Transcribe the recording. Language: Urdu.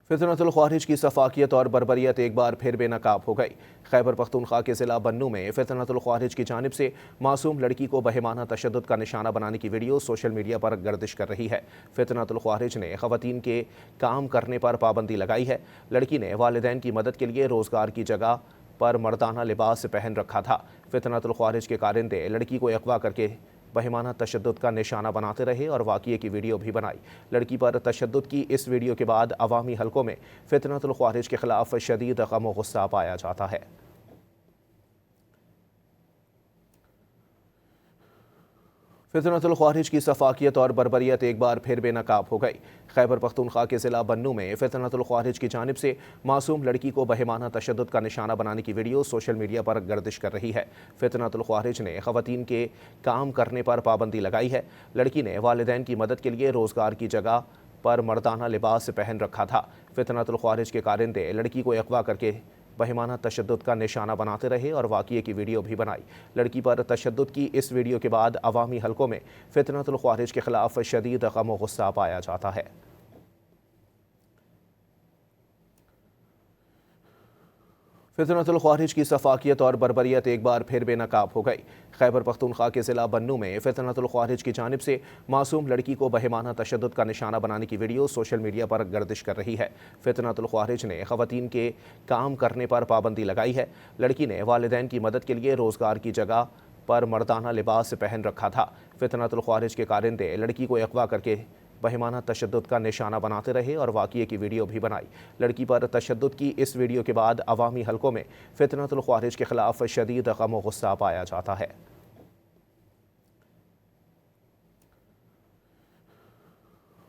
فتنۃ الخوارج کی سفاکیت اور بربریت ایک بار پھر بے نقاب ہو گئی۔ خیبر پختونخوا کے ضلع بنوں میں فتنۃ الخوارج کی جانب سے معصوم لڑکی کو بہیمانہ تشدد کا نشانہ بنانے کی ویڈیو سوشل میڈیا پر گردش کر رہی ہے۔ فتنۃ الخوارج نے خواتین کے کام کرنے پر پابندی لگائی ہے۔ لڑکی نے والدین کی مدد کے لیے روزگار کی جگہ پر مردانہ لباس پہن رکھا تھا۔ فتنۃ الخوارج کے کارندے لڑکی کو اغوا کر کے بہیمانہ تشدد کا نشانہ بناتے رہے اور واقعے کی ویڈیو بھی بنائی۔ لڑکی پر تشدد کی اس ویڈیو کے بعد عوامی حلقوں میں فتنۃ الخوارج کے خلاف شدید غم و غصہ پایا جاتا ہے۔ فتنۃ الخوارج کی سفاکیت اور بربریت ایک بار پھر بے نقاب ہو گئی۔ خیبر پختونخوا کے ضلع بنوں میں فتنۃ الخوارج کی جانب سے معصوم لڑکی کو بہیمانہ تشدد کا نشانہ بنانے کی ویڈیو سوشل میڈیا پر گردش کر رہی ہے۔ فتنۃ الخوارج نے خواتین کے کام کرنے پر پابندی لگائی ہے۔ لڑکی نے والدین کی مدد کے لیے روزگار کی جگہ پر مردانہ لباس پہن رکھا تھا۔ فتنۃ الخوارج کے کارندے لڑکی کو اغوا کر کے بہیمانہ تشدد کا نشانہ بناتے رہے اور واقعے کی ویڈیو بھی بنائی۔ لڑکی پر تشدد کی اس ویڈیو کے بعد عوامی حلقوں میں فتنۃ الخوارج کے خلاف شدید غم و غصہ پایا جاتا ہے۔ فتنۃ الخوارج کی سفاکیت اور بربریت ایک بار پھر بے نقاب ہو گئی۔ خیبر پختونخوا کے ضلع بنوں میں فتنۃ الخوارج کی جانب سے معصوم لڑکی کو بہیمانہ تشدد کا نشانہ بنانے کی ویڈیو سوشل میڈیا پر گردش کر رہی ہے۔ فتنۃ الخوارج نے خواتین کے کام کرنے پر پابندی لگائی ہے۔ لڑکی نے والدین کی مدد کے لیے روزگار کی جگہ پر مردانہ لباس پہن رکھا تھا۔ فتنۃ الخوارج کے کارندے لڑکی کو اغوا کر کے بہیمانہ تشدد کا نشانہ بناتے رہے اور واقعے کی ویڈیو بھی بنائی۔ لڑکی پر تشدد کی اس ویڈیو کے بعد عوامی حلقوں میں فتنۃ الخوارج کے خلاف شدید غم و غصہ پایا جاتا ہے۔